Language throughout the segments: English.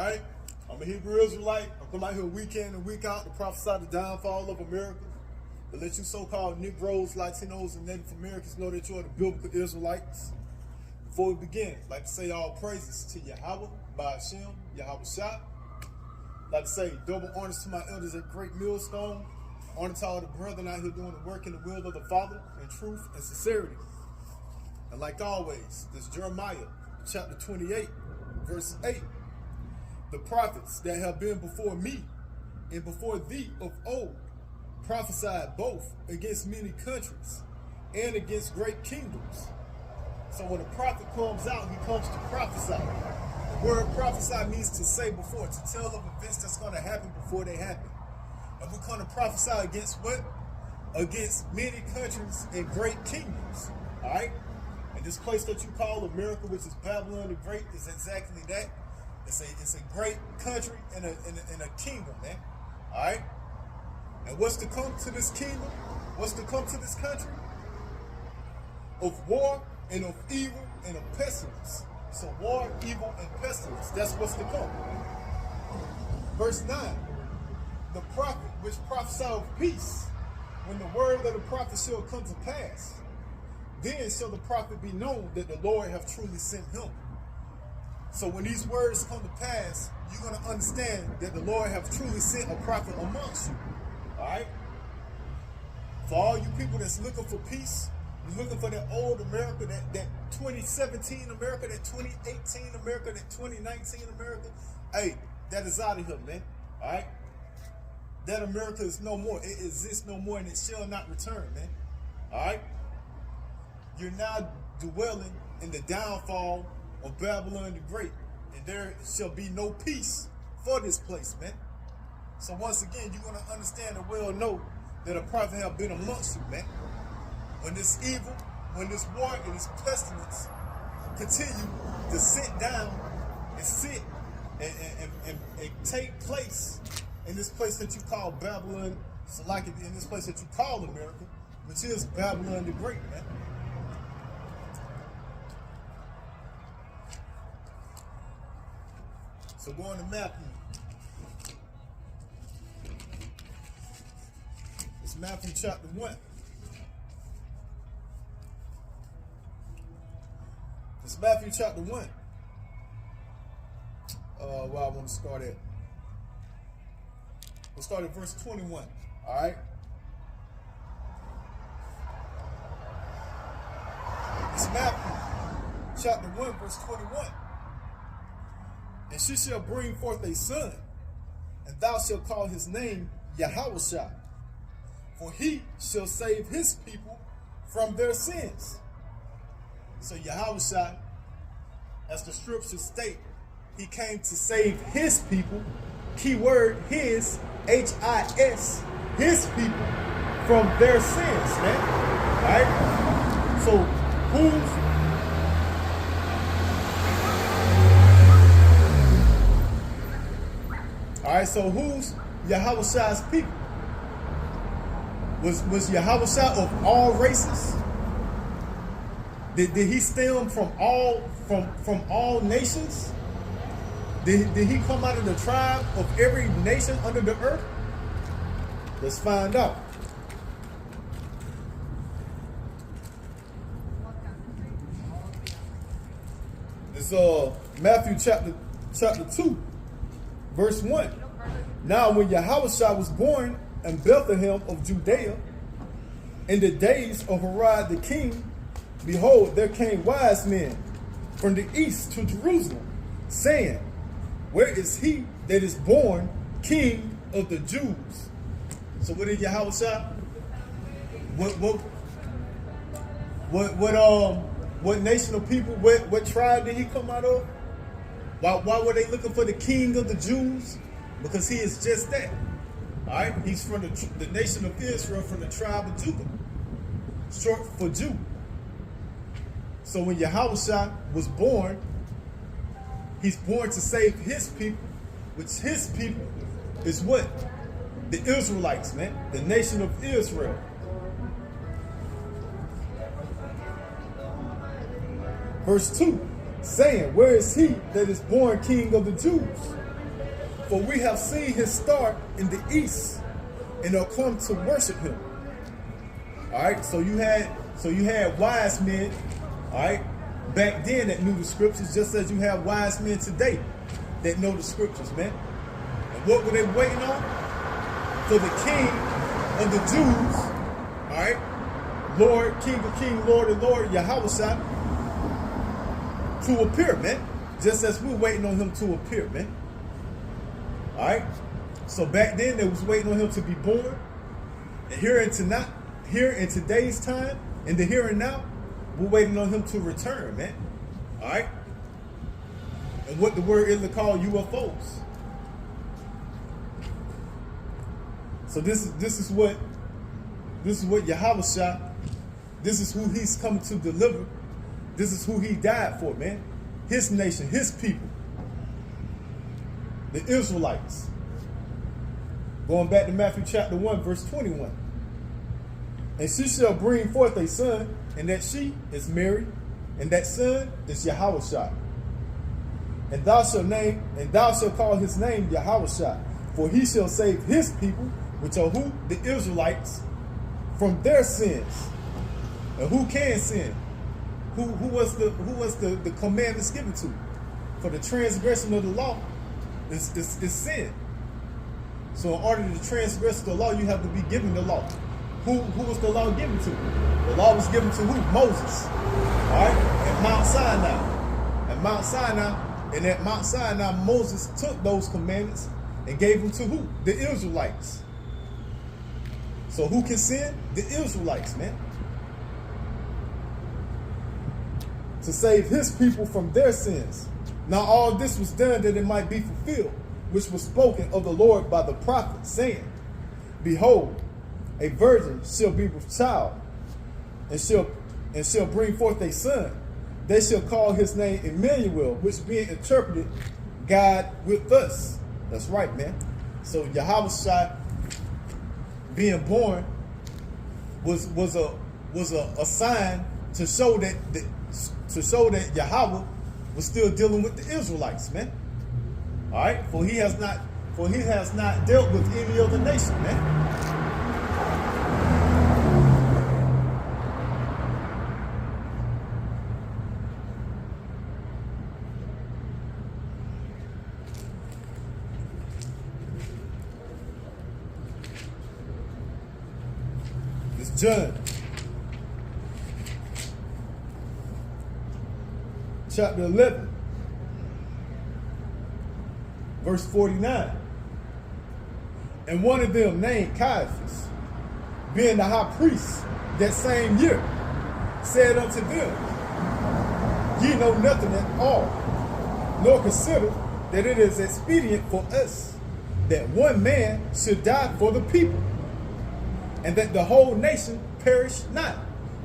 right? I'm a Hebrew Israelite. I come out here week in and week out to prophesy the downfall of America, to let you so-called Negroes, Latinos, and Native Americans know that you are the biblical Israelites. Before we begin, I'd like to say all praises to Yahweh, Ba'ashem, Yahweh Shah. I'd like to say double honors to my elders at Great Millstone. Honor to all the brethren out here doing the work in the will of the Father in truth and sincerity. And like always, this Jeremiah chapter 28, verse 8. The prophets that have been before me and before thee of old prophesied both against many countries and against great kingdoms. So when a prophet comes out, he comes to prophesy. The word prophesy means to say before, to tell of events that's going to happen before they happen. And we're going to prophesy against what? Against many countries and great kingdoms. All right? And this place that you call America, which is Babylon the Great, is exactly that. It's a great country and a kingdom, man. All right? And what's to come to this kingdom? What's to come to this country? Of war and of evil and of pestilence. So war, evil, and pestilence. That's what's to come. Verse 9. The prophet which prophesied of peace, when the word of the prophet shall come to pass, then shall the prophet be known that the Lord hath truly sent him. So when these words come to pass, you're going to understand that the Lord hath truly sent a prophet amongst you. All right? For all you people that's looking for peace, you're looking for that old America, that 2017 America, that 2018 America, that 2019 America. Hey, that is out of here, man. All right? That America is no more. It exists no more, and it shall not return, man. All right? You're now dwelling in the downfall of Babylon the Great, and there shall be no peace for this place, man. So once again, you're going to understand and well know that a prophet have been amongst you, man. When this evil, when this war and this pestilence continue to sit down and sit and take place in this place that you call Babylon, in this place that you call America, which is Babylon the Great, man. So going to Matthew. It's Matthew chapter 1. It's Matthew chapter 1. Where I want to start at. We'll start at verse 21. All right. It's Matthew chapter 1, verse 21. And she shall bring forth a son, and thou shalt call his name Yahushua, for he shall save his people from their sins. So Yahushua, as the scriptures state, he came to save his people, keyword his, H-I-S, his people from their sins, man. All right? So who's... All right, so who's Yahushua's people? Was Yahushua of all races? Did he stem from all nations? Did he come out of the tribe of every nation under the earth? Let's find out. It's Matthew chapter 2. Verse 1. Now when Yahushua was born in Bethlehem of Judea, in the days of Herod the king, behold, there came wise men from the east to Jerusalem, saying, where is he that is born King of the Jews? So what did Yahushua? What nation of people? What tribe did he come out of? Why were they looking for the King of the Jews? Because he is just that. All right? He's from the nation of Israel, from the tribe of Judah. Short for Jew. So when Yahushua was born, he's born to save his people, which his people is what? The Israelites, man. The nation of Israel. Verse 2. saying, where is he that is born King of the Jews? For we have seen his star in the east, and are come to worship him. All right, so you had wise men, all right, back then that knew the scriptures, just as you have wise men today that know the scriptures, man. And what were they waiting on? For the King of the Jews, all right, Lord, King of Kings, Lord of Lord, Yahushua, to appear, man. Just as we're waiting on him to appear, man. All right. So back then they was waiting on him to be born, and here in today's time, in the here and now, we're waiting on him to return, man. All right. And what the word is called UFOs. So this is what Yahushua, this is who he's come to deliver. This is who he died for, man. His nation, his people, the Israelites. Going back to Matthew chapter 1, verse 21. And she shall bring forth a son, and that she is Mary, and that son is Yahushua. And thou shalt call his name Yahushua, for he shall save his people, which are who? The Israelites, from their sins. And who can sin? Who was the commandments given to? For the transgression of the law is sin. So in order to transgress the law, you have to be given the law. Who was the law given to? The law was given to who? Moses. All right? At Mount Sinai. At Mount Sinai. And at Mount Sinai, Moses took those commandments and gave them to who? The Israelites. So who can sin? The Israelites, man. To save his people from their sins. Now all this was done that it might be fulfilled, which was spoken of the Lord by the prophet, saying, Behold, a virgin shall be with child, and shall bring forth a son. They shall call his name Emmanuel, which being interpreted, God with us. That's right, man. So Yahushua being born was a sign to show that Yahweh was still dealing with the Israelites, man. All right, for he has not dealt with any other nation, man. It's John chapter 11, verse 49. And one of them, named Caiaphas, being the high priest that same year, said unto them, Ye know nothing at all, nor consider that it is expedient for us that one man should die for the people, and that the whole nation perish not.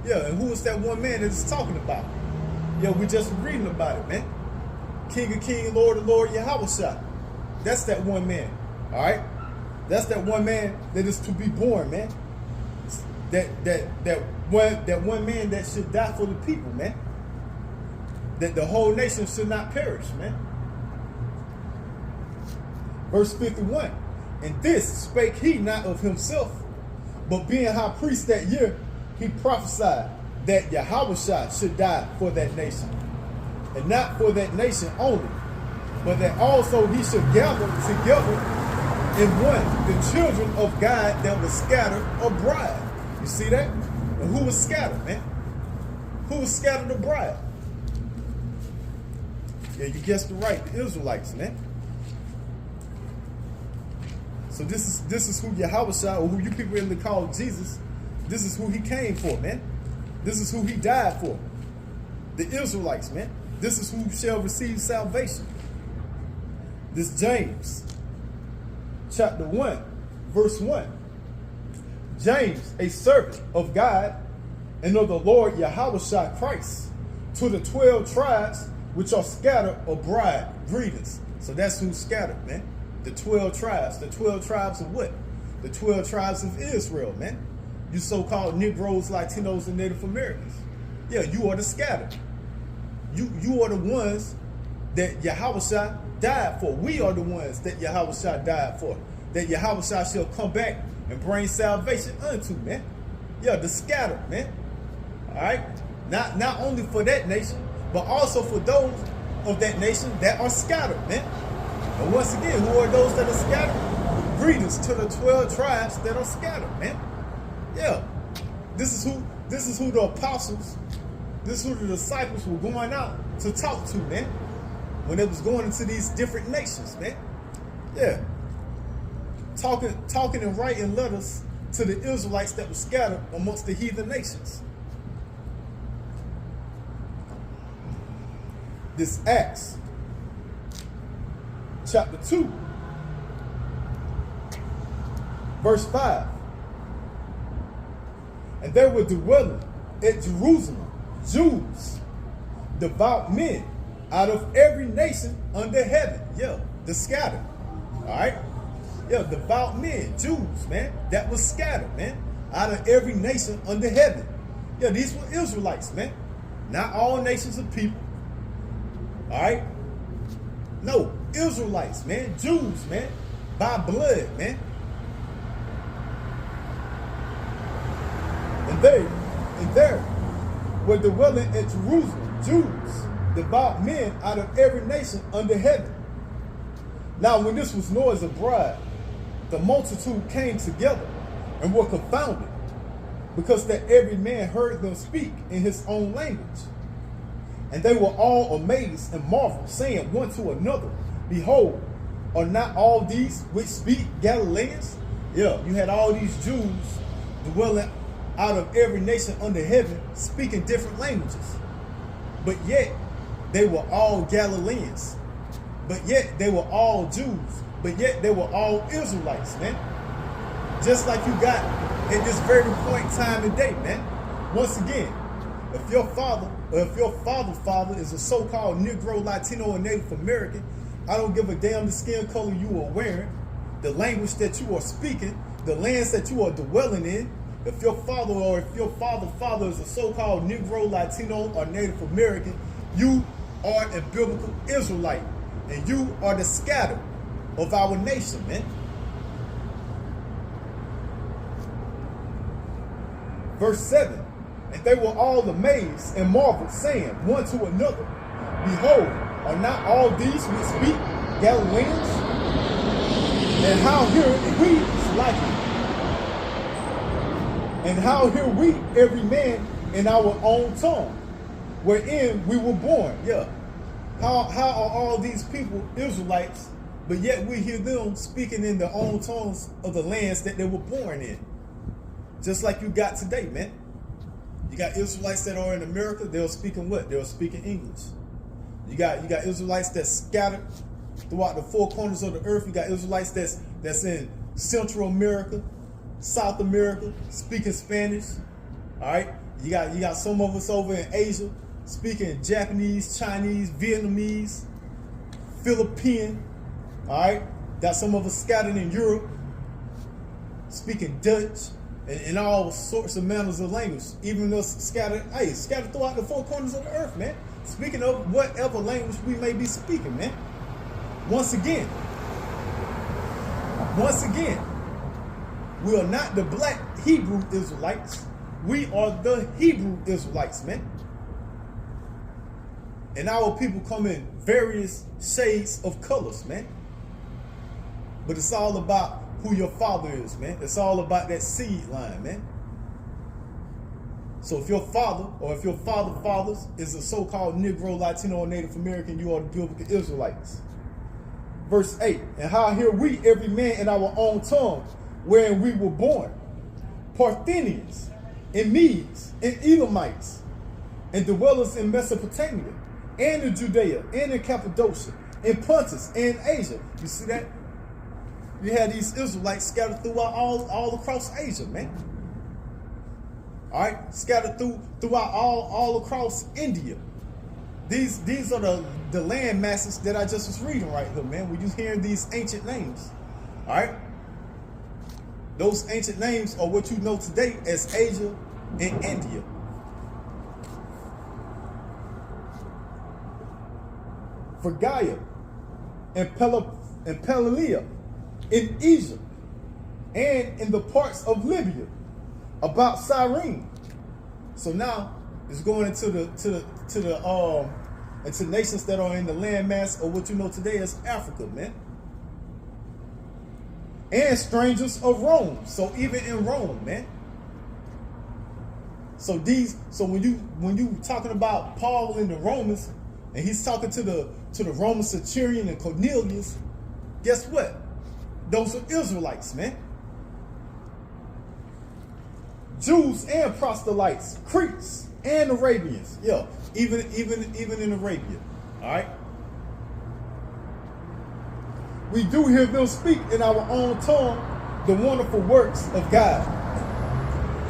Yeah, and who is that one man that is talking about? Yeah, we just reading about it, man. King of Kings, Lord of Lord, Yahushua. That's that one man, all right? That's that one man that is to be born, man. That one man that should die for the people, man. That the whole nation should not perish, man. Verse 51. And this spake he not of himself, but being high priest that year, he prophesied that Yahushua should die for that nation. And not for that nation only, but that also he should gather together in one the children of God that were scattered abroad. You see that? And who was scattered, man? Who was scattered abroad? Yeah, you guessed it right, the Israelites, man. So this is who Yahushua, or who you people really call Jesus, this is who he came for, man. This is who he died for. The Israelites, man. This is who shall receive salvation. This James, chapter 1, verse 1. James, a servant of God and of the Lord Yahushua Christ, to the 12 tribes which are scattered abroad, greetings. So that's who's scattered, man. The 12 tribes. The 12 tribes of what? The 12 tribes of Israel, man. You so-called Negroes, Latinos, and Native Americans. Yeah, you are the scattered. You are the ones that Yahushua died for. We are the ones that Yahushua died for. That Yahushua shall come back and bring salvation unto, man. Yeah, the scattered, man. All right? Not only for that nation, but also for those of that nation that are scattered, man. And once again, who are those that are scattered? Greetings to the 12 tribes that are scattered, man. Yeah. This is who the apostles, this is who the disciples were going out to talk to, man. When they was going into these different nations, man. Yeah. Talking and writing letters to the Israelites that were scattered amongst the heathen nations. This Acts chapter 2 verse 5. And there were dwelling at Jerusalem Jews, devout men, out of every nation under heaven. Yeah, the scattered. All right? Yeah, devout men, Jews, man, that was scattered, man, out of every nation under heaven. Yeah, these were Israelites, man. Not all nations of people. All right? No, Israelites, man, Jews, man, by blood, man. And there were dwelling at Jerusalem Jews, devout men out of every nation under heaven. Now, when this was noised abroad, the multitude came together and were confounded, because that every man heard them speak in his own language. And they were all amazed and marveled, saying one to another, Behold, are not all these which speak Galileans? Yeah, you had all these Jews dwelling out of every nation under heaven, speaking different languages. But yet, they were all Galileans. But yet, they were all Jews. But yet, they were all Israelites, man. Just like you got at this very point in time and day, man. Once again, if your father, or if your father is a so-called Negro, Latino, or Native American, I don't give a damn the skin color you are wearing, the language that you are speaking, the lands that you are dwelling in. If your father or if your father is a so-called Negro, Latino, or Native American, you are a biblical Israelite. And you are the scattered of our nation, man. Verse 7. And they were all amazed and marveled, saying one to another, Behold, are not all these which speak Galileans? And how hear we like it? And how hear we every man in our own tongue, wherein we were born? Yeah. How are all these people Israelites, but yet we hear them speaking in their own tongues of the lands that they were born in? Just like you got today, man. You got Israelites that are in America, they're speaking what? They're speaking English. You got Israelites that's scattered throughout the four corners of the earth. You got Israelites that's in Central America, South America, speaking Spanish. All right. You got some of us over in Asia speaking Japanese, Chinese, Vietnamese, Philippine. All right. Got some of us scattered in Europe speaking Dutch and all sorts of manners of language. Even though scattered throughout the four corners of the earth, man. Speaking of whatever language we may be speaking, man. Once again, we are not the black Hebrew Israelites. We are the Hebrew Israelites, man. And our people come in various shades of colors, man. But it's all about who your father is, man. It's all about that seed line, man. So if your father, or if your fathers is a so-called Negro, Latino, or Native American, you are the biblical Israelites. Verse 8, and how hear we every man in our own tongue, wherein we were born, Parthians, and Medes, and Elamites, and dwellers in Mesopotamia, and in Judea, and in Cappadocia, in Pontus, and Asia. You see that? You had these Israelites scattered throughout all across Asia, man. All right, scattered throughout all across India. These are the land masses that I just was reading right here, man. We're just hearing these ancient names. All right, those ancient names are what you know today as Asia and India. Phrygia, and Pelalia, in Egypt, and in the parts of Libya, about Cyrene. So now it's going into into nations that are in the landmass of what you know today as Africa, man. And strangers of Rome. So even in Rome, man. So when you talking about Paul and the Romans, and he's talking to the Roman centurion and Cornelius, guess what? Those are Israelites, man. Jews and proselytes, Cretes and Arabians. Yeah, even in Arabia. All right. We do hear them speak in our own tongue the wonderful works of God.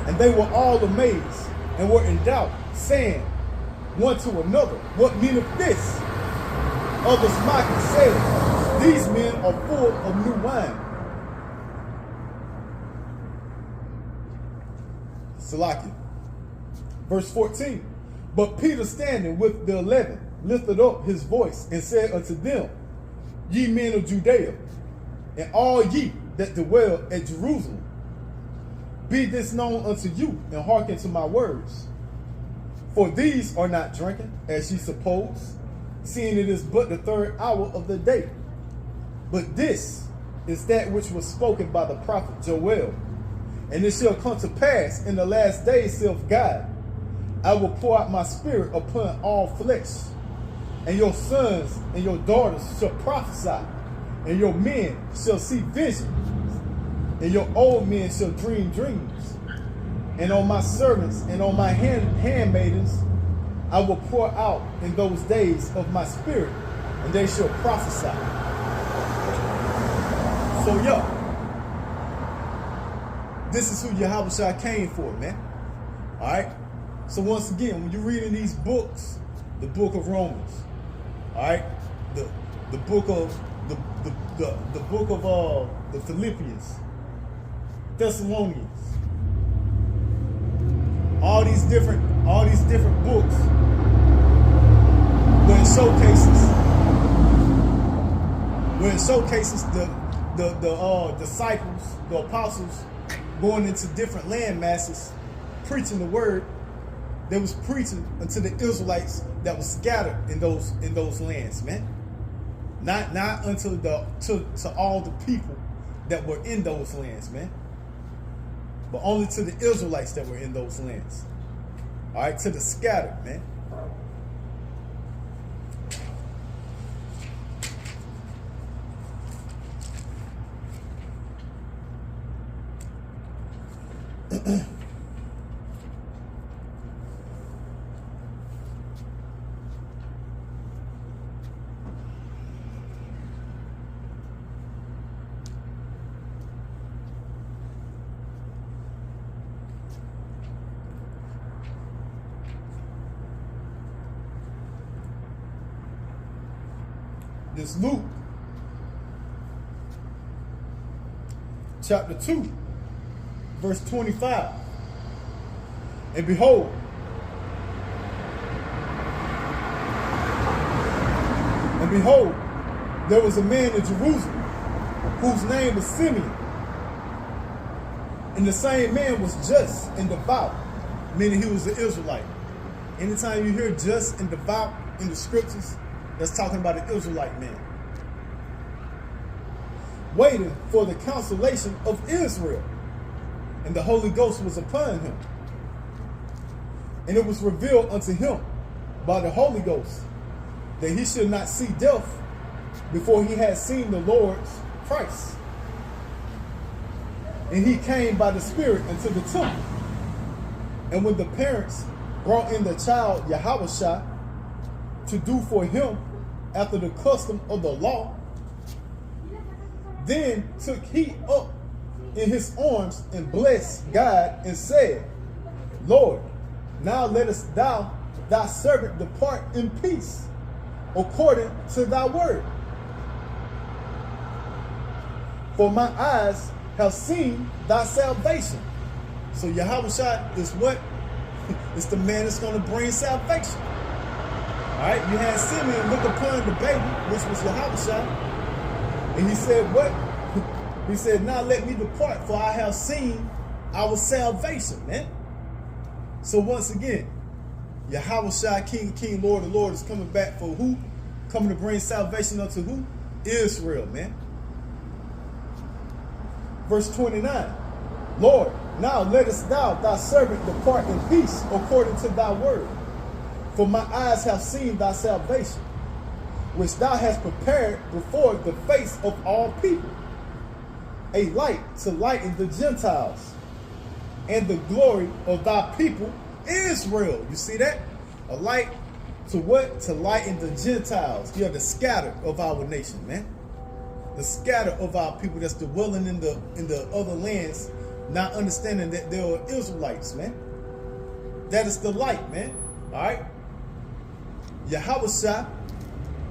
And they were all amazed and were in doubt, saying one to another, what meaneth this? Others mocking said, these men are full of new wine. Salakia. Verse 14. But Peter standing with the 11 lifted up his voice and said unto them, ye men of Judea, and all ye that dwell at Jerusalem, be this known unto you, and hearken to my words. For these are not drinking, as ye suppose, seeing it is but the 3rd hour of the day. But this is that which was spoken by the prophet Joel. And it shall come to pass in the last days, saith God, I will pour out my spirit upon all flesh, and your sons and your daughters shall prophesy, and your men shall see visions, and your old men shall dream dreams. And on my servants and on my handmaidens I will pour out in those days of my spirit, and they shall prophesy. So yeah, this is who Yahushua came for, man. All right. So once again, when you're reading these books, the book of Romans, all right, the book of the Philippians, Thessalonians, all these different books, where it showcases the disciples, the apostles, going into different land masses, preaching the word. They was preaching unto the Israelites that was scattered in those lands, man. Not unto to all the people that were in those lands, man. But only to the Israelites that were in those lands. All right, to the scattered, man. This Luke chapter 2, verse 25. And behold, there was a man in Jerusalem whose name was Simeon. And the same man was just and devout, meaning he was an Israelite. Anytime you hear just and devout in the scriptures, that's talking about an Israelite man. Waiting for the consolation of Israel. And the Holy Ghost was upon him. And it was revealed unto him by the Holy Ghost that he should not see death before he had seen the Lord's Christ. And he came by the Spirit into the temple. And when the parents brought in the child Yahushua to do for him after the custom of the law, then took he up in his arms and blessed God and said, Lord, now lettest thou thy servant depart in peace, according to thy word. For my eyes have seen thy salvation. So Yahushua is what? It's the man that's going to bring salvation. right, you had Simeon look upon the baby, which was Yahushua, and he said, what? He said, now let me depart, for I have seen our salvation, man. So once again, Yahushua, King of Kings, Lord of Lords, is coming back for who? Coming to bring salvation unto who? Israel, man. Verse 29. Lord, now lettest thou thy servant depart in peace according to thy word. For my eyes have seen thy salvation, which thou hast prepared before the face of all people, a light to lighten the Gentiles, and the glory of thy people Israel. You see that? A light to what? To lighten the Gentiles. You are the scatter of our nation, man. The scatter of our people that's dwelling in the other lands, not understanding that they are Israelites, man. That is the light, man. All right. Yahushua,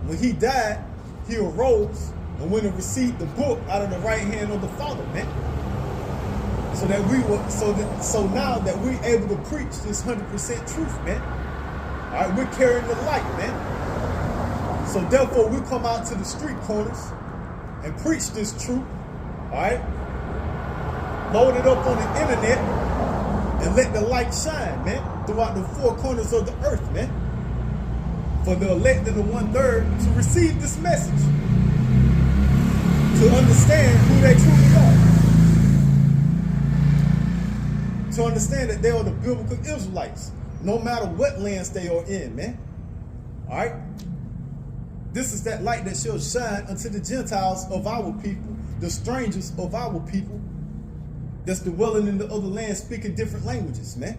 when he died, he arose and went and received the book out of the right hand of the Father, man. So that we were, so now that we're able to preach this 100% truth, man. All right, we're carrying the light, man. So therefore, we come out to the street corners and preach this truth. All right, load it up on the internet and let the light shine, man, throughout the four corners of the earth, man. For the elect of the 1/3 to receive this message, to understand who they truly are, to understand that they are the biblical Israelites, no matter what lands they are in, man. All right? This is that light that shall shine unto the Gentiles of our people, the strangers of our people, that's dwelling in the other land, speaking different languages, man.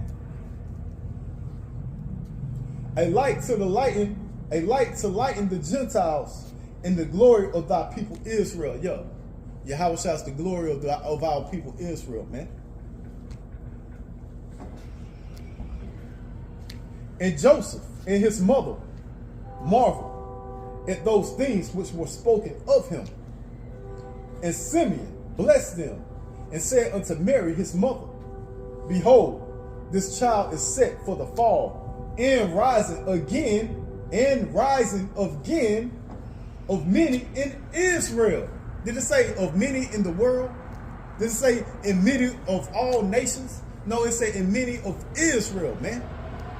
A light to lighten the Gentiles and the glory of thy people Israel. Yo, Yahushua is the glory of our people Israel, man. And Joseph and his mother marveled at those things which were spoken of him. And Simeon blessed them and said unto Mary his mother, behold, this child is set for the fall and rising again of many in Israel. Did it say of many in the world? Did it say in many of all nations? No, it said in many of Israel, man.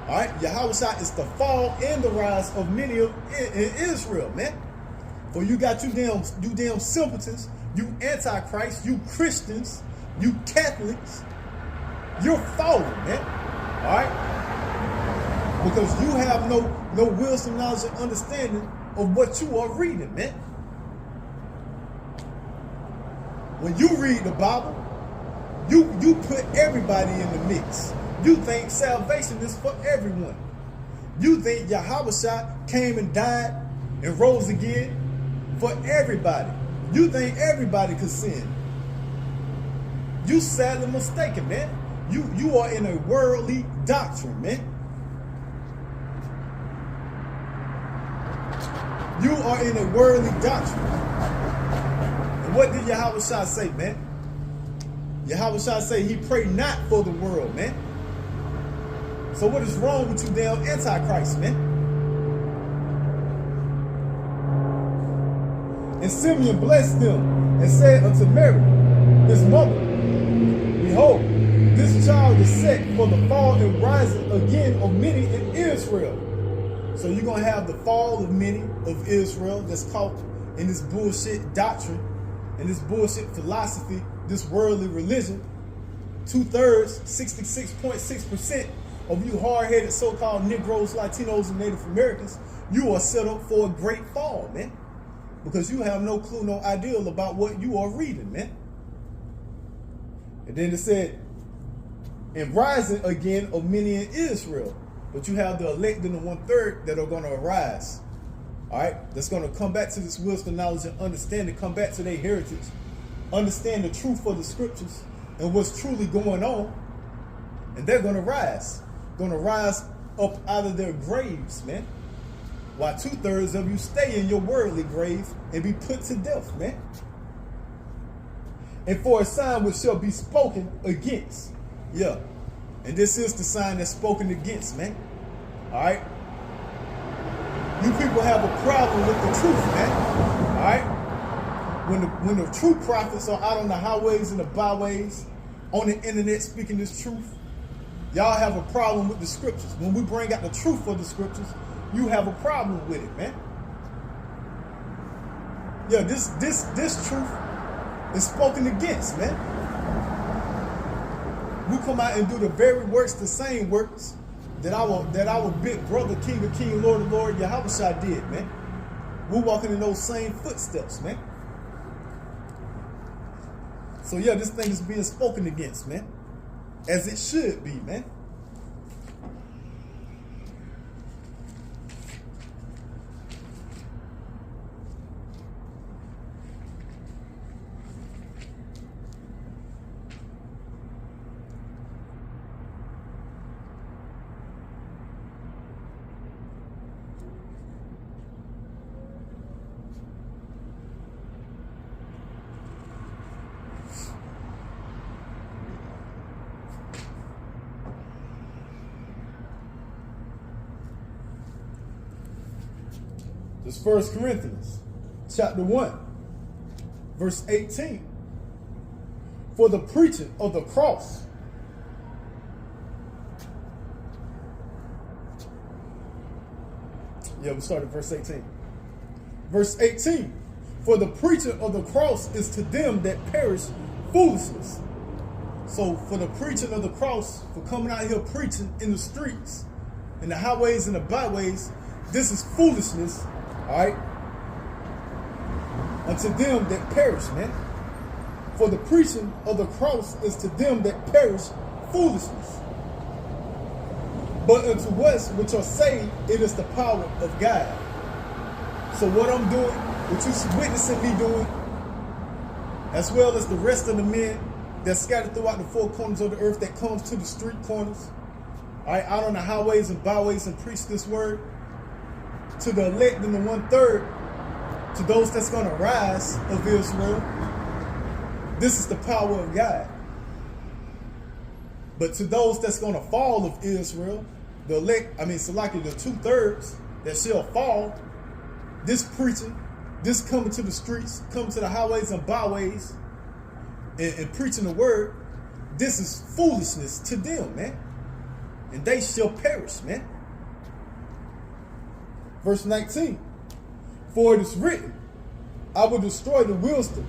All right, Yahushua is the fall and the rise of many in Israel, man. For you got you damn simpletons, you antichrist, you Christians, you Catholics, you're falling, man. All right. Because you have no wisdom, knowledge, and understanding of what you are reading, man. When you read the Bible, you put everybody in the mix. You think salvation is for everyone. You think Yahushua came and died and rose again for everybody. You think everybody could sin. You sadly mistaken, man. You are in a worldly doctrine, man. You are in a worldly doctrine. And what did Yahushua say, man? Yahushua say he prayed not for the world, man. So what is wrong with you damn antichrist, man? And Simeon blessed them and said unto Mary, his mother, behold, this child is set for the fall and rising again of many in Israel. So you're going to have the fall of many of Israel that's caught in this bullshit doctrine and this bullshit philosophy, this worldly religion. 2/3, 66.6% of you hard-headed so-called Negroes, Latinos, and Native Americans, you are set up for a great fall, man. Because you have no clue, no idea about what you are reading, man. And then it said, and rising again of many in Israel. But you have the elect in the 1/3 that are going to arise. All right? That's going to come back to this wisdom, knowledge, and understanding, come back to their heritage, understand the truth of the scriptures and what's truly going on. And they're going to rise up out of their graves, man. While 2/3 of you stay in your worldly grave and be put to death, man. And for a sign which shall be spoken against. Yeah. And this is the sign that's spoken against, man. All right. You people have a problem with the truth, man. All right? When the true prophets are out on the highways and the byways, on the internet speaking this truth, y'all have a problem with the scriptures. When we bring out the truth of the scriptures, you have a problem with it, man. Yeah, this truth is spoken against, man. We come out and do the very works, the same works that our big brother, King of Kings, Lord of Lords, Yahushua did, man. We're walking in those same footsteps, man. So yeah, this thing is being spoken against, man. As it should be, man. This 1 Corinthians chapter 1, verse 18. For the preaching of the cross we started verse 18. Verse 18. For the preaching of the cross is to them that perish foolishness. So for the preaching of the cross, for coming out here preaching in the streets, in the highways and the byways, this is foolishness. All right, unto them that perish, man. For the preaching of the cross is to them that perish foolishness. But unto us which are saved, it is the power of God. So what I'm doing, what you witnessing me doing, as well as the rest of the men that scattered throughout the four corners of the earth that comes to the street corners, all right, out on the highways and byways and preach this word, to the elect and the 1/3, to those that's going to rise of Israel, this is the power of God. But to those that's going to fall of Israel, the elect, Salaki, the 2/3 that shall fall, this preaching, this coming to the streets, coming to the highways and byways, and preaching the word, this is foolishness to them, man. And they shall perish, man. Verse 19, for it is written, I will destroy the wisdom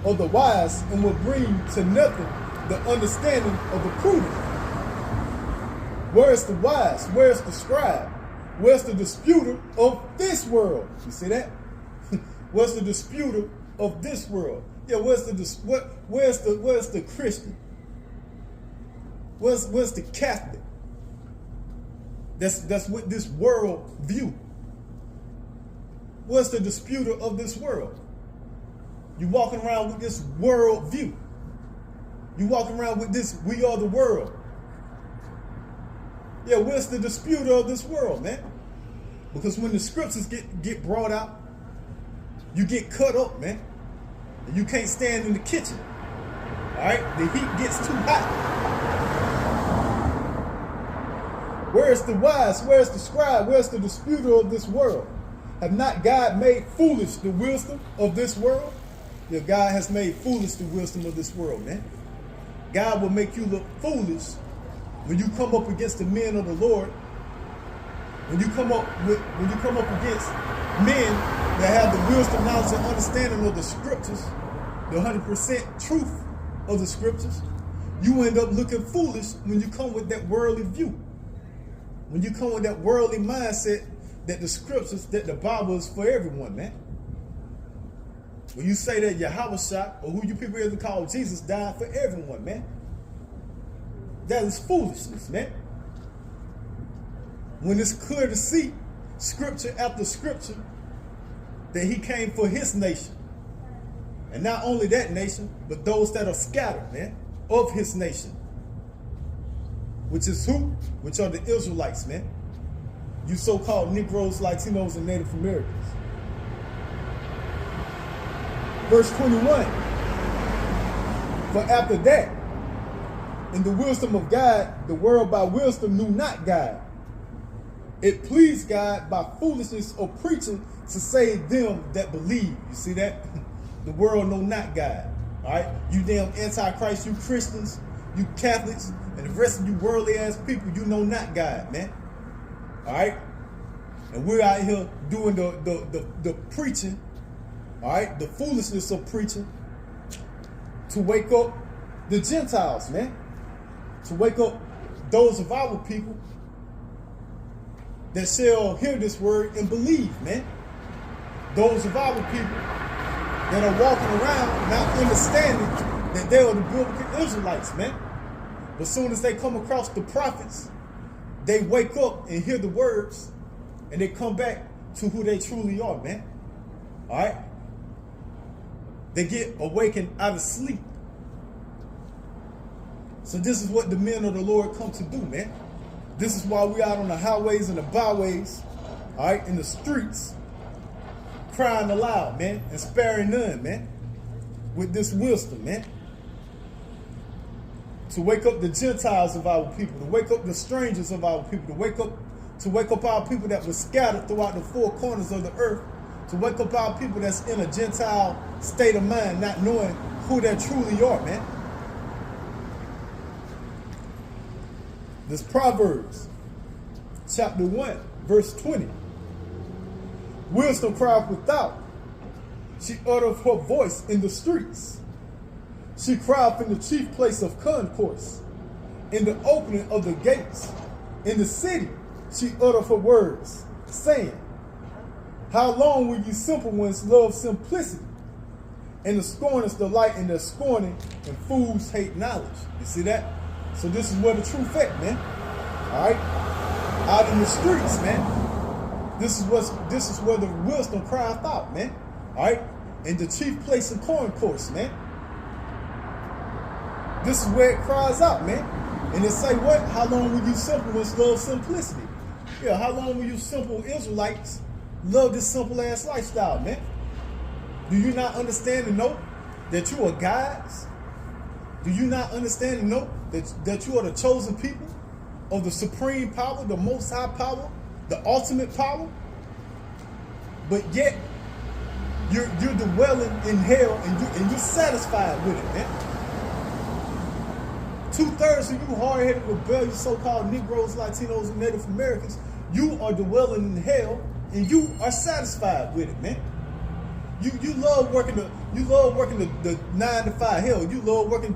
of the wise and will bring to nothing the understanding of the prudent. Where is the wise? Where is the scribe? Where's the disputer of this world? You see that? Where's the disputer of this world? Yeah, where's the Christian? Where's the Catholic? That's with this world view. What's the disputer of this world? You walking around with this world view. You walking around with this, we are the world. Yeah, what's the disputer of this world, man? Because when the scriptures get brought out, you get cut up, man. And you can't stand in the kitchen. All right? The heat gets too hot. Where's the wise? Where's the scribe? Where's the disputer of this world? Have not God made foolish the wisdom of this world? Yeah, God has made foolish the wisdom of this world, man. God will make you look foolish when you come up against the men of the Lord. When you come up against men that have the wisdom, knowledge, and understanding of the scriptures, the 100% truth of the scriptures, you end up looking foolish when you come with that worldly view. When you come with that worldly mindset that the scriptures, that the Bible is for everyone, man. When you say that Yahushua, or who you people ever call Jesus, died for everyone, man. That is foolishness, man. When it's clear to see, scripture after scripture, that he came for his nation. And not only that nation, but those that are scattered, man, of his nation. Which is who? Which are the Israelites, man. You so-called Negroes, Latinos, and Native Americans. Verse 21. For after that, in the wisdom of God, the world by wisdom knew not God. It pleased God by foolishness of preaching to save them that believe. You see that? The world know not God. All right? You damn antichrist, you Christians, you Catholics, and the rest of you worldly ass people, you know not God, man. All right? And we're out here doing the preaching, all right? The foolishness of preaching to wake up the Gentiles, man. To wake up those of our people that shall hear this word and believe, man. Those of our people that are walking around not understanding that they are the biblical Israelites, man. But as soon as they come across the prophets, they wake up and hear the words and they come back to who they truly are, man. All right? They get awakened out of sleep. So this is what the men of the Lord come to do, man. This is why we out on the highways and the byways, all right, in the streets, crying aloud, man, and sparing none, man, with this wisdom, man. To wake up the Gentiles of our people, to wake up the strangers of our people, to wake up our people that were scattered throughout the four corners of the earth, to wake up our people that's in a Gentile state of mind, not knowing who they truly are, man. This Proverbs, chapter 1, verse 20. Wisdom crieth without. She uttereth her voice in the streets. She crieth in the chief place of concourse, in the opening of the gates. In the city she uttereth her words, saying, how long will you simple ones love simplicity? And the scorners delight in their scorning, and fools hate knowledge. You see that? So this is where the truth at, man. All right? Out in the streets, man. This is where the wisdom crieth out, man. All right? In the chief place of concourse, man. This is where it cries out, man. And it say what? How long will you simple ones love simplicity? Yeah, how long will you simple Israelites love this simple ass lifestyle, man? Do you not understand and know that you are gods? Do you not understand and know that you are the chosen people of the supreme power, the most high power, the ultimate power? But yet, you're dwelling in hell and you're satisfied with it, man. 2/3 of you hard-headed, rebellious so-called Negroes, Latinos, and Native Americans, you are dwelling in hell and you are satisfied with it, man. You love working the 9 to 5. Hell, you love working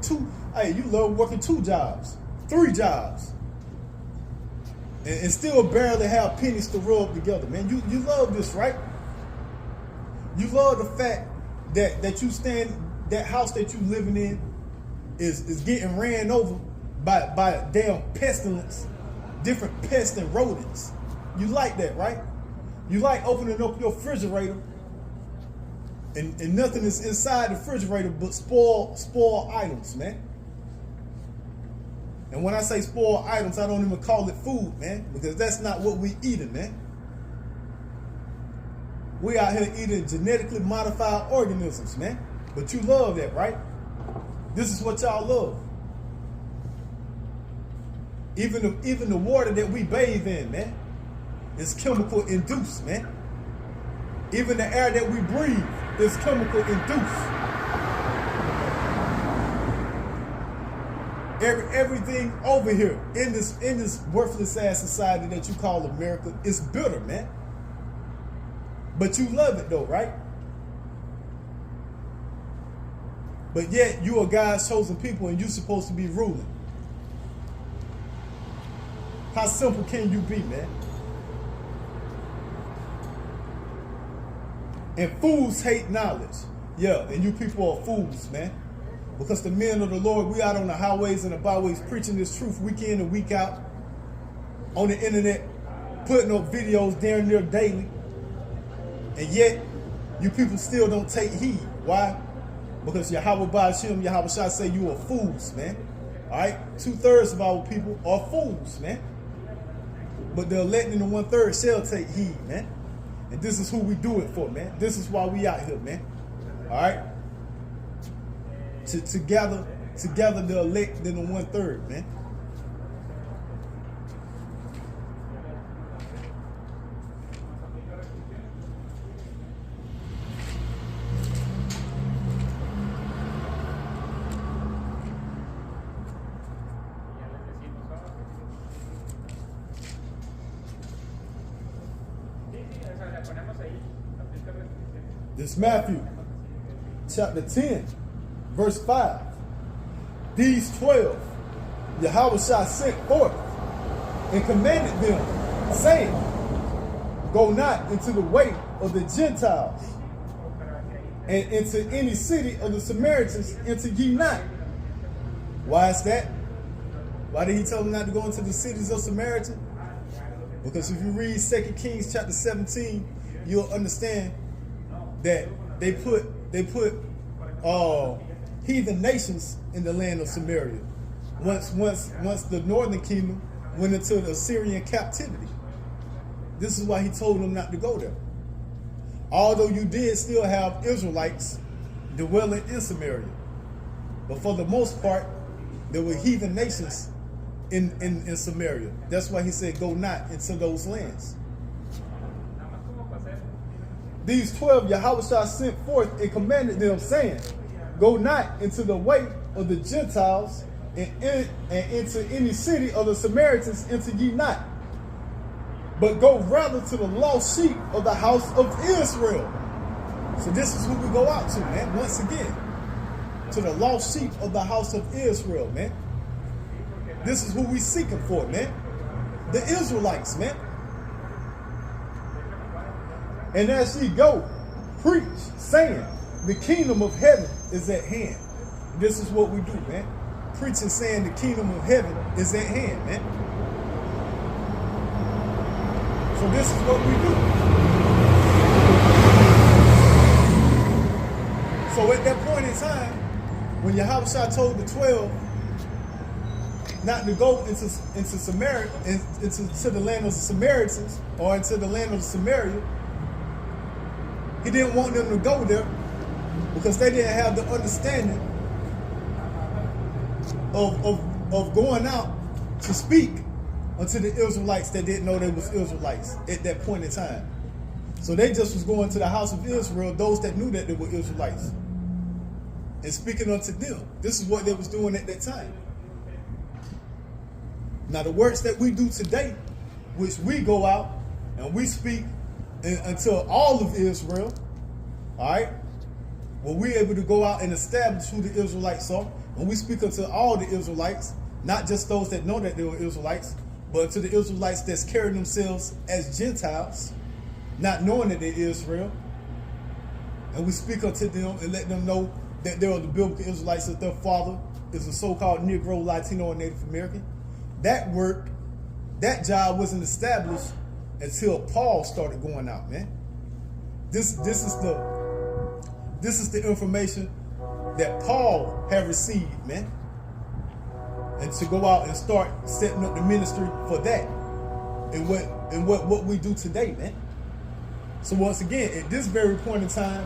two jobs, 3 jobs, and still barely have pennies to rub together, man. You love this, right? You love the fact that that house that you living in is getting ran over by a damn pestilence, different pests and rodents. You like that, right? You like opening up your refrigerator and nothing is inside the refrigerator but spoiled items, man. And when I say spoiled items, I don't even call it food, man, because that's not what we eating, man. We out here eating genetically modified organisms, man. But you love that, right? This is what y'all love. Even the water that we bathe in, man, is chemical induced, man. Even the air that we breathe is chemical induced. Everything over here in this worthless ass society that you call America is bitter, man. But you love it though, right? But yet you are God's chosen people and you're supposed to be ruling. How simple can you be, man? And fools hate knowledge. Yeah, and you people are fools, man. Because the men of the Lord, we out on the highways and the byways preaching this truth week in and week out. On the internet, putting up videos damn near daily. And yet, you people still don't take heed. Why? Because Yahweh Ba'ashem, Yahweh Shah say you are fools, man. Alright? 2/3 of our people are fools, man. But the elect in the 1/3 shall take heed, man. And this is who we do it for, man. This is why we out here, man. Alright? To gather the elect in the 1/3, man. This is Matthew chapter 10, verse 5. These 12 Yahushua sent forth and commanded them, saying, go not into the way of the Gentiles, and into any city of the Samaritans enter ye not. Why is that? Why did he tell them not to go into the cities of Samaritan? Because if you read 2 Kings chapter 17, you'll understand that they put heathen nations in the land of Samaria. Once the northern kingdom went into the Assyrian captivity. This is why he told them not to go there. Although you did still have Israelites dwelling in Samaria. But for the most part, there were heathen nations in Samaria. That's why he said, go not into those lands. These 12 Yahushua sent forth and commanded them, saying, go not into the way of the Gentiles, and into any city of the Samaritans enter ye not, but go rather to the lost sheep of the house of Israel. So this is who we go out to, man, once again. To the lost sheep of the house of Israel, man. This is who we seeking for, man. The Israelites, man. And as ye go, preach, saying, the kingdom of heaven is at hand. This is what we do, man. Preaching, saying the kingdom of heaven is at hand, man. So this is what we do. So at that point in time, when Yahushua told the 12 not to go into Samaria, into the land of the Samaritans, or into the land of Samaria, he didn't want them to go there because they didn't have the understanding of going out to speak unto the Israelites that didn't know they was Israelites at that point in time. So they just was going to the house of Israel, those that knew that they were Israelites, and speaking unto them. This is what they was doing at that time. Now the works that we do today, which we go out and we speak until all of Israel, all right? Well, we're able to go out and establish who the Israelites are. When we speak unto all the Israelites, not just those that know that they were Israelites, but to the Israelites that's carrying themselves as Gentiles, not knowing that they're Israel. And we speak unto them and let them know that they are the biblical Israelites, that their father is a so-called Negro, Latino, and Native American. That work, that job wasn't established until Paul started going out, man. This is the information that Paul had received, man. And to go out and start setting up the ministry for that. And what we do today, man. So once again, at this very point in time,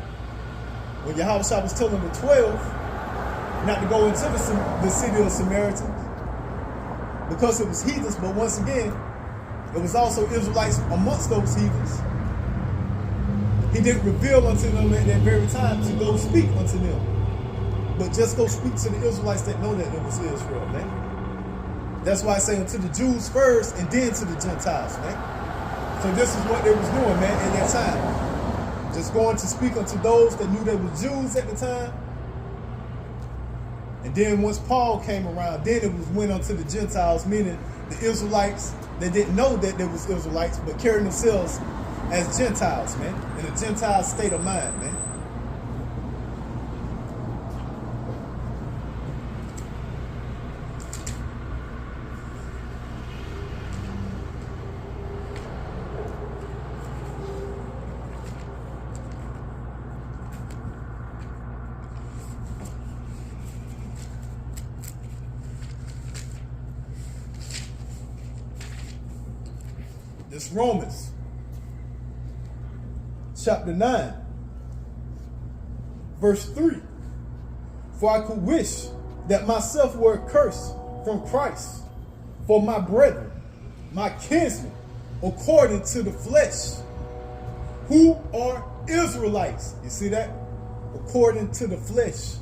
when Yahushua was telling the 12 not to go into the city of Samaritans, because it was heathens, but once again, it was also Israelites amongst those heathens. He didn't reveal unto them at that very time to go speak unto them, but just go speak to the Israelites that know that it was Israel, man. That's why I say unto the Jews first and then to the Gentiles, man. So this is what they was doing, man, at that time. Just going to speak unto those that knew they were Jews at the time. And then once Paul came around, then it went unto the Gentiles, meaning the Israelites that didn't know that there was Israelites, but carrying themselves as Gentiles, man, in a Gentile state of mind, man. This Romans chapter 9, verse 3. For I could wish that myself were cursed from Christ for my brethren, my kinsmen, according to the flesh, who are Israelites. You see that? According to the flesh,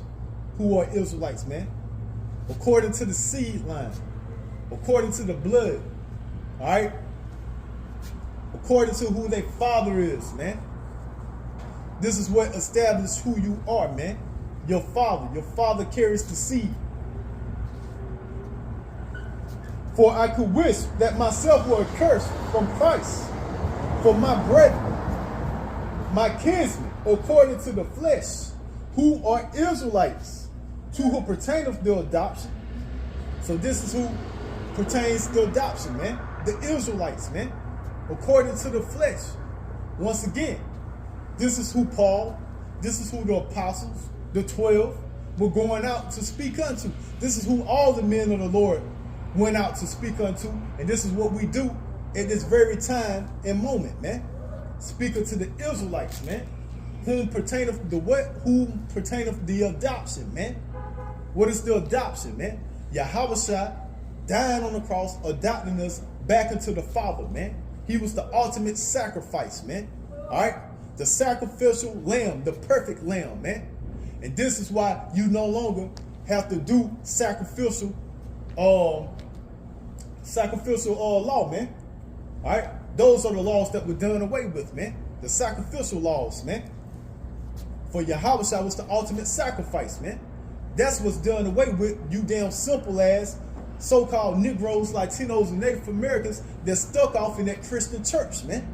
who are Israelites, man. According to the seed line, according to the blood, all right? according to who their father is, man. This is what establishes who you are, man. Your father. Your father carries the seed. For I could wish that myself were accursed from Christ, for my brethren, my kinsmen, according to the flesh, who are Israelites, to who pertaineth the adoption. So this is who pertains to adoption, man. The Israelites, man, according to the flesh. Once again, this is who Paul, this is who the apostles, the 12, were going out to speak unto. This is who all the men of the Lord went out to speak unto. And this is what we do at this very time and moment, man. Speak unto the Israelites, man. Whom pertaineth the what? Whom pertaineth the adoption, man. What is the adoption, man? Yahushua dying on the cross, adopting us back into the Father, man. He was the ultimate sacrifice, man. All right? The sacrificial lamb, the perfect lamb, man. And this is why you no longer have to do sacrificial law, man. All right? Those are the laws that were done away with, man. The sacrificial laws, man. For Yahushua was the ultimate sacrifice, man. That's what's done away with, you damn simple ass so-called Negroes, Latinos, and Native Americans that stuck off in that Christian church, man.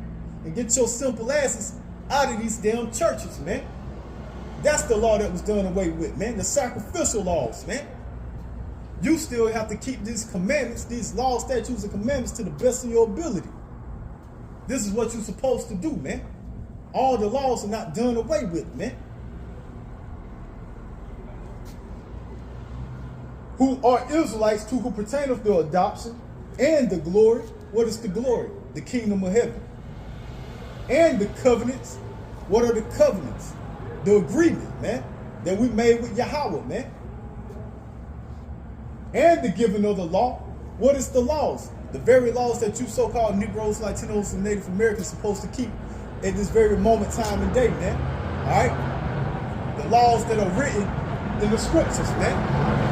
And get your simple asses out of these damn churches, man. That's the law that was done away with, man. The sacrificial laws, man. You still have to keep these commandments, these laws, statutes, and commandments to the best of your ability. This is what you're supposed to do, man. All the laws are not done away with, man. Who are Israelites, to who pertaineth the adoption and the glory. What is the glory? The kingdom of heaven. And the covenants. What are the covenants? The agreement, man, that we made with Yahweh, man. And the giving of the law. What is the laws? The very laws that you so-called Negroes, Latinos, and Native Americans supposed to keep at this very moment, time, and day, man. All right? The laws that are written in the scriptures, man.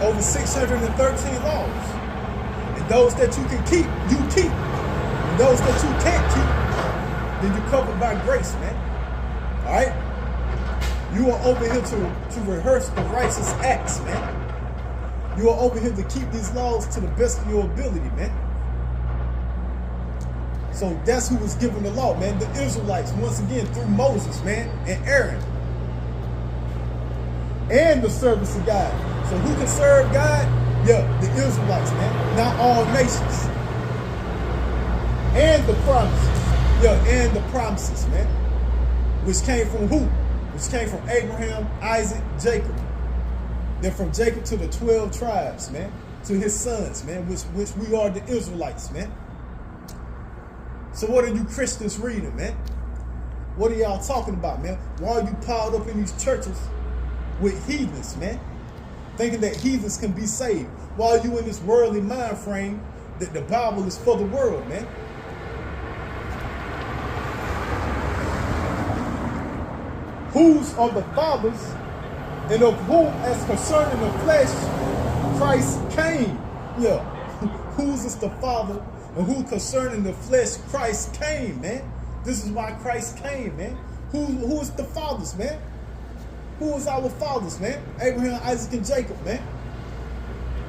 Over 613 laws. And those that you can keep, you keep. And those that you can't keep, then you're covered by grace, man. Alright? You are over here to rehearse the righteous acts, man. You are over here to keep these laws to the best of your ability, man. So that's who was given the law, man. The Israelites, once again, through Moses, man, and Aaron. And the servants of God. So who can serve God? Yeah, the Israelites, man. Not all nations. And the promises. Yeah, and the promises, man. Which came from who? Which came from Abraham, Isaac, Jacob. Then from Jacob to the 12 tribes, man. To his sons, man. Which we are the Israelites, man. So what are you Christians reading, man? What are y'all talking about, man? Why are you piled up in these churches with heathens, man? Thinking that heathens can be saved. While you in this worldly mind frame that the Bible is for the world, man. Whose are the fathers, and of whom, as concerning the flesh, Christ came. Yeah. Whose is the father, and who concerning the flesh, Christ came, man. This is why Christ came, man. Who is the fathers, man? Who is our fathers, man? Abraham, Isaac, and Jacob, man.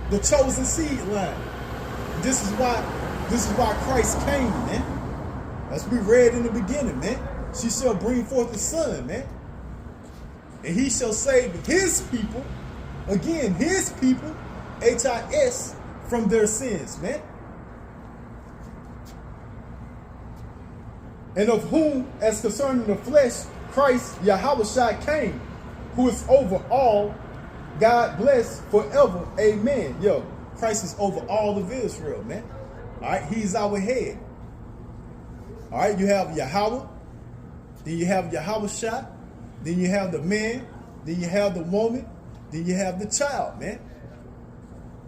The chosen seed line. This is why Christ came, man. As we read in the beginning, man. She shall bring forth a son, man. And he shall save his people, again, his people, H-I-S, from their sins, man. And of whom, as concerning the flesh, Christ, Yahushua, came, who is over all, God bless forever, amen. Yo, Christ is over all of Israel, man. All right, he's our head. All right, you have Yahweh, then you have Yahushua, then you have the man, then you have the woman, then you have the child, man.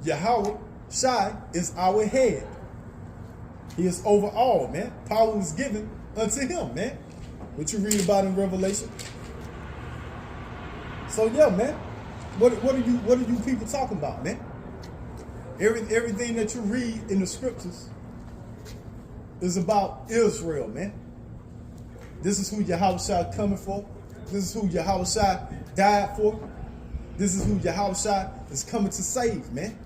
Yahweh Shai is our head. He is over all, man. Power was given unto him, man. What you read about in Revelation. So yeah, man, What are you people talking about, man? Everything that you read in the scriptures is about Israel, man. This is who Yahushua coming for. This is who Yahushua died for. This is who Yahushua is coming to save, man.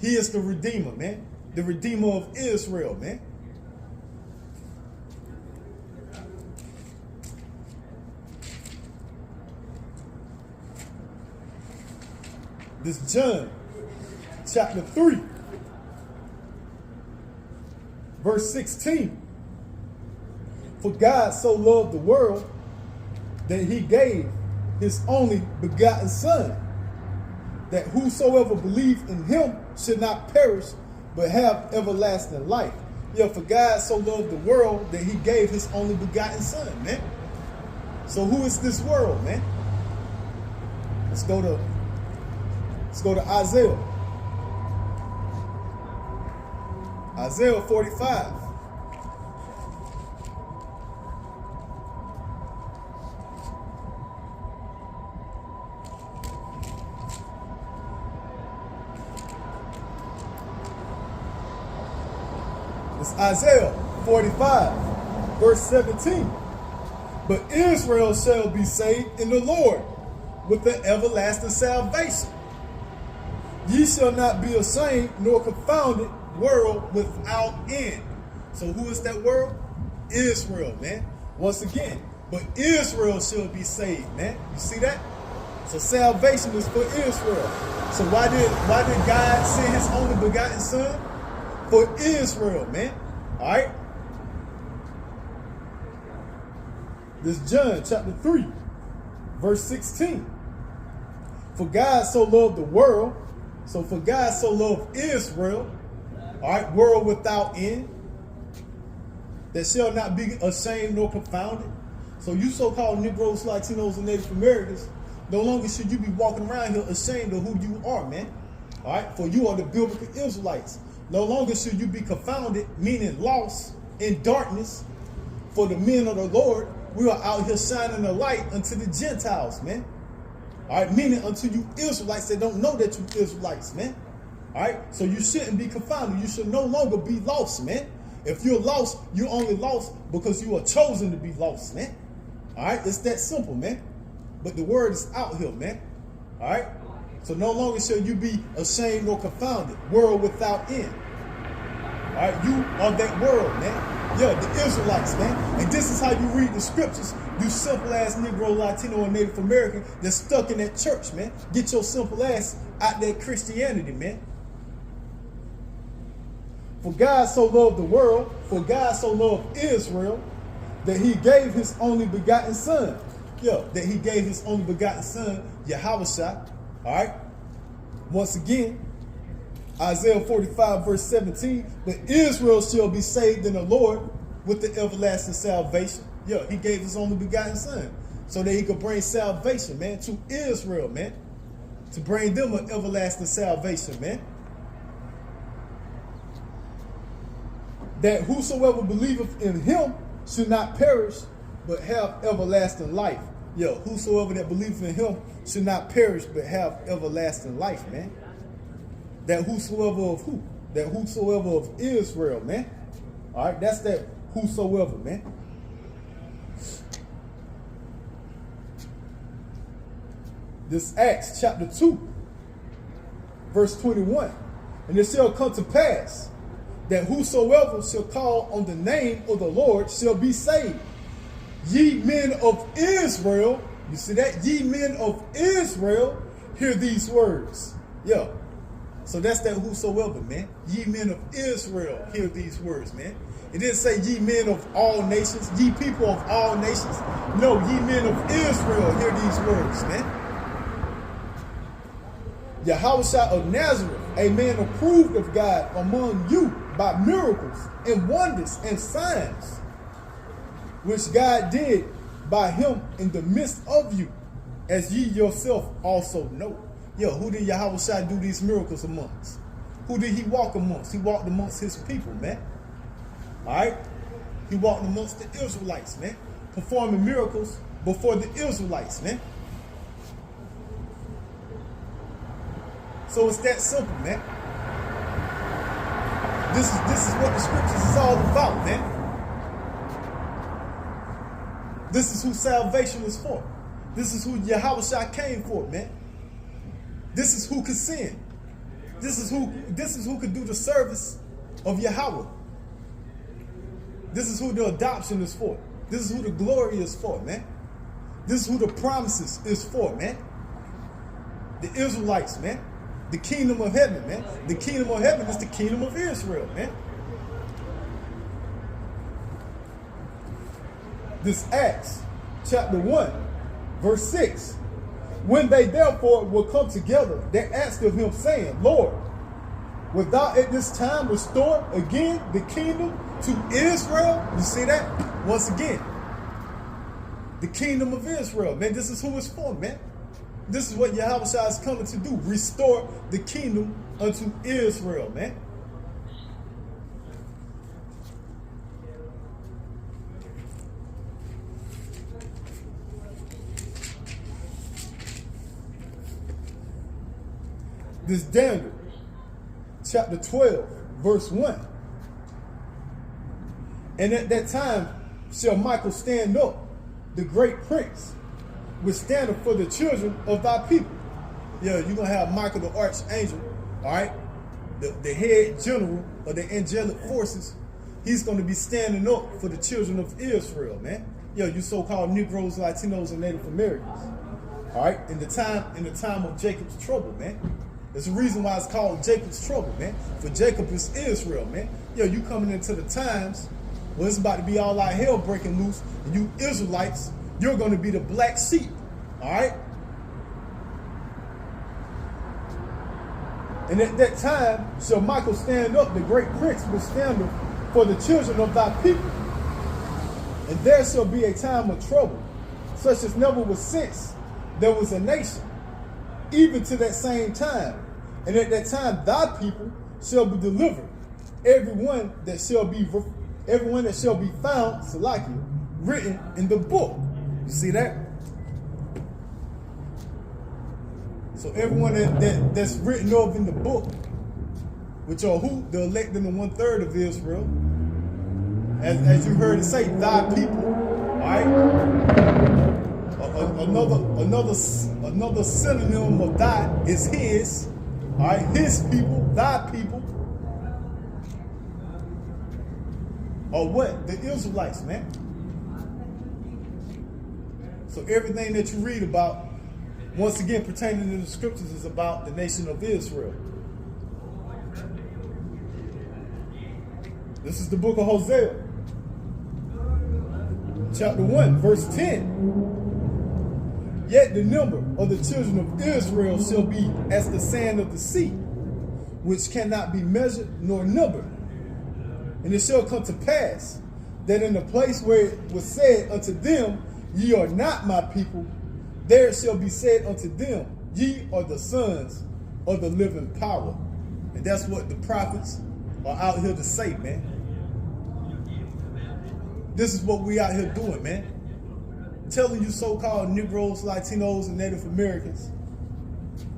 He is the Redeemer, man. The Redeemer of Israel, man. This John, chapter 3, verse 16. For God so loved the world that he gave his only begotten Son, that whosoever believed in him should not perish, but have everlasting life. Yeah, for God so loved the world that he gave his only begotten Son, man. So who is this world, man? Let's go to Isaiah. Isaiah 45. It's Isaiah 45, verse 17. But Israel shall be saved in the Lord with the everlasting salvation. Ye shall not be ashamed nor confounded, world without end. So who is that world? Israel, man. Once again, but Israel shall be saved, man. You see that? So salvation is for Israel. So why did God send his only begotten Son? For Israel, man. All right. This John chapter 3, verse 16. For God so loved the world. So for God so loved Israel, all right, world without end, that shall not be ashamed nor confounded. So you so-called Negroes, Latinos, and Native Americans, no longer should you be walking around here ashamed of who you are, man. All right, for you are the biblical Israelites. No longer should you be confounded, meaning lost in darkness. For the men of the Lord, we are out here shining a light unto the Gentiles, man. All right, meaning unto you Israelites that don't know that you Israelites, man. All right, so you shouldn't be confounded. You should no longer be lost, man. If you're lost, you're only lost because you are chosen to be lost, man. All right, it's that simple, man. But the word is out here, man. All right, so no longer shall you be ashamed or confounded, world without end. All right, you are that world, man. Yeah, the Israelites, man. And this is how you read the scriptures. You simple ass Negro, Latino, and Native American that's stuck in that church, man. Get your simple ass out that Christianity, man. For God so loved the world, for God so loved Israel, that he gave his only begotten Son. Yeah, that he gave his only begotten Son, Yahushua. All right. Once again, Isaiah 45, verse 17. But Israel shall be saved in the Lord with the everlasting salvation. Yeah, he gave his only begotten Son so that he could bring salvation, man, to Israel, man. To bring them an everlasting salvation, man. That whosoever believeth in him should not perish, but have everlasting life. Yeah, whosoever that believeth in him should not perish, but have everlasting life, man. That whosoever of who? That whosoever of Israel, man. All right, that's that whosoever, man. This Acts chapter 2, verse 21. And it shall come to pass that whosoever shall call on the name of the Lord shall be saved. Ye men of Israel, you see that? Ye men of Israel, hear these words. Yeah. So that's that whosoever, man. Ye men of Israel, hear these words, man. It didn't say ye men of all nations, ye people of all nations. No, ye men of Israel, hear these words, man. Yahushua of Nazareth, a man approved of God among you by miracles and wonders and signs, which God did by him in the midst of you, as ye yourself also know. Yo, who did Yahushua do these miracles amongst? Who did he walk amongst? He walked amongst his people, man. All right? He walked amongst the Israelites, man. Performing miracles before the Israelites, man. So it's that simple, man. This is what the scriptures is all about, man. This is who salvation is for. This is who Yahushua came for, man. This is who could sin. This is who could do the service of Yahweh. This is who the adoption is for. This is who the glory is for, man. This is who the promises is for, man. The Israelites, man. The kingdom of heaven, man. The kingdom of heaven is the kingdom of Israel, man. This Acts chapter 1, verse 6. When they therefore will come together, they asked of him, saying, Lord, wilt thou at this time restore again the kingdom to Israel? You see that? Once again, the kingdom of Israel, man. This is who it's for, man. This is what Yahushua is coming to do. Restore the kingdom unto Israel, man. This Daniel, chapter 12, verse 1. And at that time shall Michael stand up, the great prince, which standeth for the children of thy people. Yeah, you're going to have Michael the archangel, all right? The head general of the angelic forces. He's going to be standing up for the children of Israel, man. Yeah, you so-called Negroes, Latinos, and Native Americans. All right? In the time of Jacob's trouble, man. There's a reason why it's called Jacob's trouble, man. For Jacob is Israel, man. Yo, you coming into the times where it's about to be all out hell breaking loose, and you Israelites, you're going to be the black sheep, all right? And at that time shall Michael stand up, the great prince, which standeth for the children of thy people. And there shall be a time of trouble, such as never was since there was a nation, even to that same time. And at that time thy people shall be delivered, everyone that shall be found, Salakia, written in the book. You see that? So everyone that's written of in the book, which are who? The elect and the 1/3 of Israel. As you heard it say, thy people. Alright? Another synonym of thy is his. Alright, his people, thy people. Or what? The Israelites, man. So everything that you read about, once again, pertaining to the scriptures, is about the nation of Israel. This is the book of Hosea, chapter 1, verse 10. Yet the number of the children of Israel shall be as the sand of the sea, which cannot be measured nor numbered. And it shall come to pass that in the place where it was said unto them, ye are not my people, there shall be said unto them, ye are the sons of the living power. And that's what the prophets are out here to say, man. This is what we out here doing, man. Telling you so-called Negroes, Latinos, and Native Americans,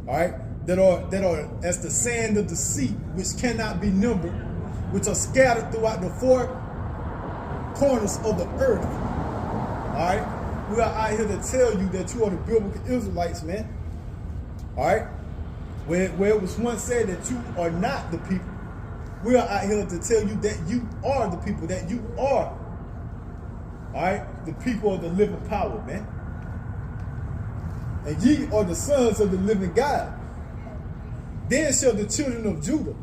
all right, that are as the sand of the sea, which cannot be numbered, which are scattered throughout the four corners of the earth. All right, we are out here to tell you that you are the biblical Israelites, man. All right, where it was once said that you are not the people, we are out here to tell you that you are the people, that you are, all right, the people of the living power, man. And ye are the sons of the living God. Then shall the children of Judah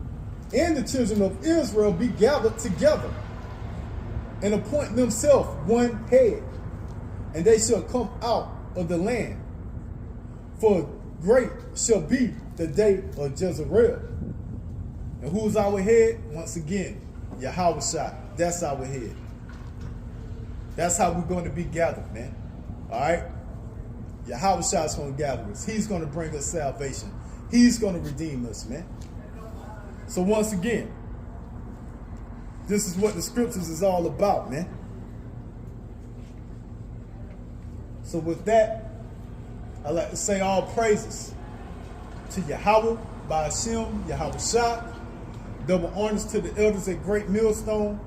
and the children of Israel be gathered together, and appoint themselves one head, and they shall come out of the land. For great shall be the day of Jezreel. And who's our head? Once again, Yahushua. That's our head. That's how we're going to be gathered, man. All right? Yahushua is going to gather us. He's going to bring us salvation. He's going to redeem us, man. So once again, this is what the scriptures is all about, man. So with that, I'd like to say all praises to Yahweh, by Hashem, Yahweh Shah. Double honors to the elders at Great Millstone.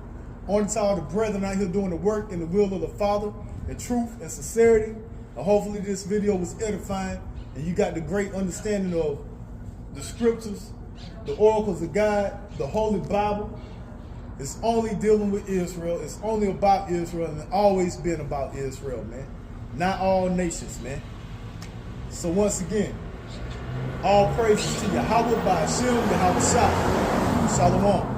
Honor to all the brethren out here doing the work in the will of the Father, in truth and sincerity. And hopefully this video was edifying and you got the great understanding of the scriptures, the oracles of God, the Holy Bible. It's only dealing with Israel. It's only about Israel, and it's always been about Israel, man. Not all nations, man. So once again, all praises to Yahweh by Hashem, Yahweh Shah. Shalom.